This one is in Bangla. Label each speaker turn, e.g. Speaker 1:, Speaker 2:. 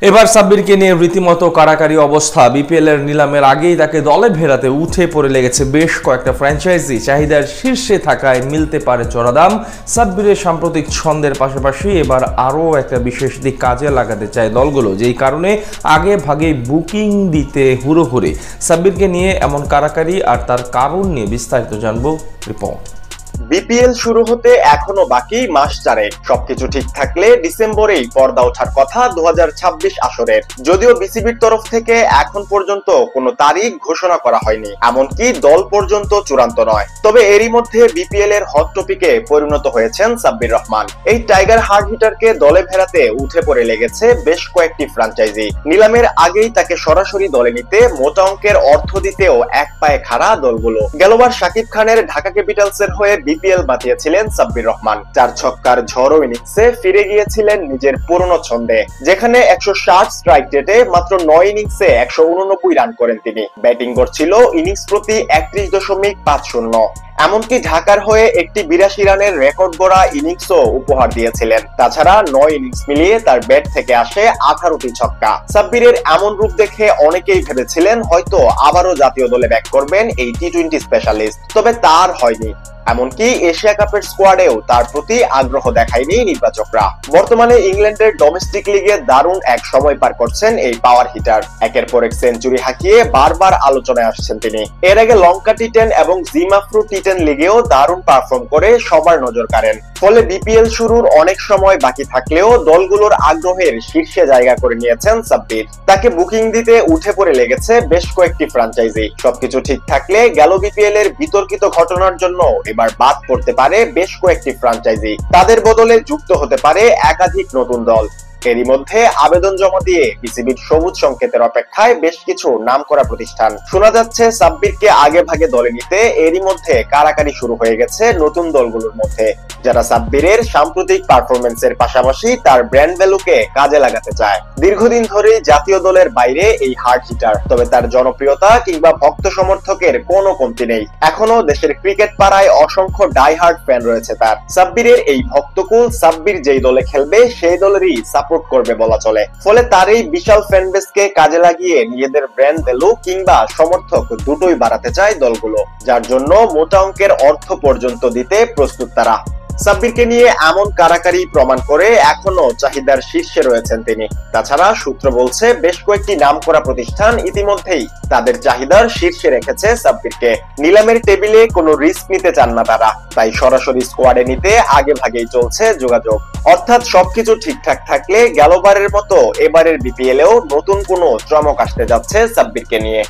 Speaker 1: এবার সাব্বিরকে নিয়ে রীতিমতো কাড়াকাড়ি অবস্থা। বিপিএল এর নিলামের আগেই তাকে দলে ভেড়াতে উঠে পড়ে লেগেছে বেশ কয়েকটা ফ্র্যাঞ্চাইজি। চাহিদার শীর্ষে থাকায় মিলতে পারে চড়া দাম। সাব্বিরের সাম্প্রতিক ছন্দের পাশাপাশি এবার আরও একটা বিশেষ দিক কাজে লাগাতে চায় দলগুলো, যেই কারণে আগে ভাগে বুকিং দিতে হুড়োহুড়ি। সাব্বিরকে নিয়ে এমন কাড়াকাড়ি আর তার কারণ নিয়ে বিস্তারিত জানবো রিপোর্ট।
Speaker 2: বিপিএল শুরু হতে এখনো বাকি মাস চারেক। সবকিছু ঠিক থাকলে ডিসেম্বরেই পর্দা ওঠার কথা 2026 আসরের। যদিও বিসিবির তরফ থেকে এখন পর্যন্ত কোনো তারিখ ঘোষণা করা হয়নি, এমনকি দল পর্যন্ত চূড়ান্ত নয়। তবে এরই মধ্যে বিপিএল এর হট টপিকে পরিণত হয়েছেন সাব্বির রহমান। এই টাইগার হার্ড হিটারকে দলে ভেড়াতে উঠে পড়ে লেগেছে বেশ কয়েকটি ফ্র্যাঞ্চাইজি। নিলামের আগেই তাকে সরাসরি দলে নিতে মোটা অঙ্কের অর্থ দিতেও এক পায়ে খাড়া দলগুলো। গেলবার শাকিব খানের ঢাকা ক্যাপিটালসের হয়ে বিপিএল বাতিয়েছিলেন সাব্বির রহমান। 4 ছক্কার ঝড়ো ইনিংসে ফিরে গিয়েছিলেন নিজের পুরনো ছন্দে, যেখানে 160 স্ট্রাইক রেটে মাত্র 9 ইনিংসে 189 রান করেন তিনি। ব্যাটিং করছিল ইনিংস প্রতি 31.50। এমনকি ঢাকার হয়ে একটি 82 রানের রেকর্ড গড়া ইনিংসও উপহার দিয়েছিলেন। তাছাড়া 9 ইনিংস মিলিয়ে তার ব্যাট থেকে আসে 18টি ছক্কা। সাব্বিরের এমন রূপ দেখে অনেকেই ভেবেছিলেন হয়তো আবারও জাতীয় দলে ব্যাক করবেন এই টি-20 স্পেশালিস্ট, তবে তার হয়নি। এমনকি এশিয়া কাপের স্কোয়াডেও তার প্রতি আগ্রহ দেখায়নি নির্বাচকরা। বর্তমানে ইংল্যান্ডের ডোমেস্টিক লিগে দারুণ এক সময় পার করছেন এই পাওয়ার হিটার। একের পর এক সেঞ্চুরি হাঁকিয়ে বারবার আলোচনায় আসছেন তিনি। এর আগে লঙ্কা টি10 এবং জিমাফ্রু টি10 লিগেও দারুণ পারফর্ম করে সবার নজর কাড়েন। ফলে বিপিএল শুরুর অনেক সময় বাকি থাকলেও দলগুলোর আগ্রহের শীর্ষে জায়গা করে নিয়েছেন সাব্বির। তাকে বুকিং দিতে উঠে পড়ে লেগেছে বেশ কয়েকটি ফ্র্যাঞ্চাইজি। সবকিছু ঠিক থাকলে গেল বিপিএল এর বিতর্কিত ঘটনার জন্য এবার বাদ পড়তে পারে বেশ কয়েকটি ফ্র্যাঞ্চাইজি। তাদের বদলে যুক্ত হতে পারে একাধিক নতুন দল। এরই মধ্যে আবেদন জমা দিয়ে বিসিবির সবুজ সংকেতের অপেক্ষায় বেশ কিছু নামকরা প্রতিষ্ঠান। শোনা যাচ্ছে সাব্বিরকে আগে ভাগে দলে নিতে এরই মধ্যে কাড়াকাড়ি শুরু হয়ে গেছে নতুন দলগুলোর মধ্যে, যারা সাব্বিরের সাম্প্রতিক পারফরমেন্সের পাশাপাশি তার ব্র্যান্ড ভ্যালুকে কাজে লাগাতে চায়। দীর্ঘদিন ধরেই জাতীয় দলের বাইরে এই হার্ড হিটার, তবে তার জনপ্রিয়তা কিংবা ভক্ত সমর্থকের কোনো কমতি নেই। এখনো দেশের ক্রিকেট পাড়ায় অসংখ্য ডাই হার্ড ফ্যান রয়েছে তার। সাব্বিরের এই ভক্তকুল সাব্বির যেই দলে খেলবে সেই দলেরই সাপোর্ট করবে বলা চলে। ফলে তার এই বিশাল ফ্যান বেসকে কাজে লাগিয়ে নিজেদের ব্র্যান্ড ভ্যালু কিংবা সমর্থক দুটোই বাড়াতে চায় দলগুলো, যার জন্য মোটা অঙ্কের অর্থ পর্যন্ত দিতে প্রস্তুত তারা। সাব্বিরকে নিয়ে এমন কাড়াকাড়ি প্রমাণ করে এখনো চাহিদার শীর্ষে রয়েছেন তিনি। তাছাড়া সূত্র বলছে বেশ কয়েকটি নামকরা প্রতিষ্ঠান ইতিমধ্যেই তাদের চাহিদার শীর্ষে রেখেছে সাব্বিরকে। নিলামের টেবিলে কোনো রিস্ক নিতে চান না তারা, তাই সরাসরি স্কোয়াডে নিতে আগে ভাগেই চলছে যোগাযোগ। অর্থাৎ সবকিছু ঠিকঠাক থাকলে গেলবারের মতো এবারের বিপিএল এও নতুন কোনো চমক আসতে যাচ্ছে সাব্বিরকে নিয়ে।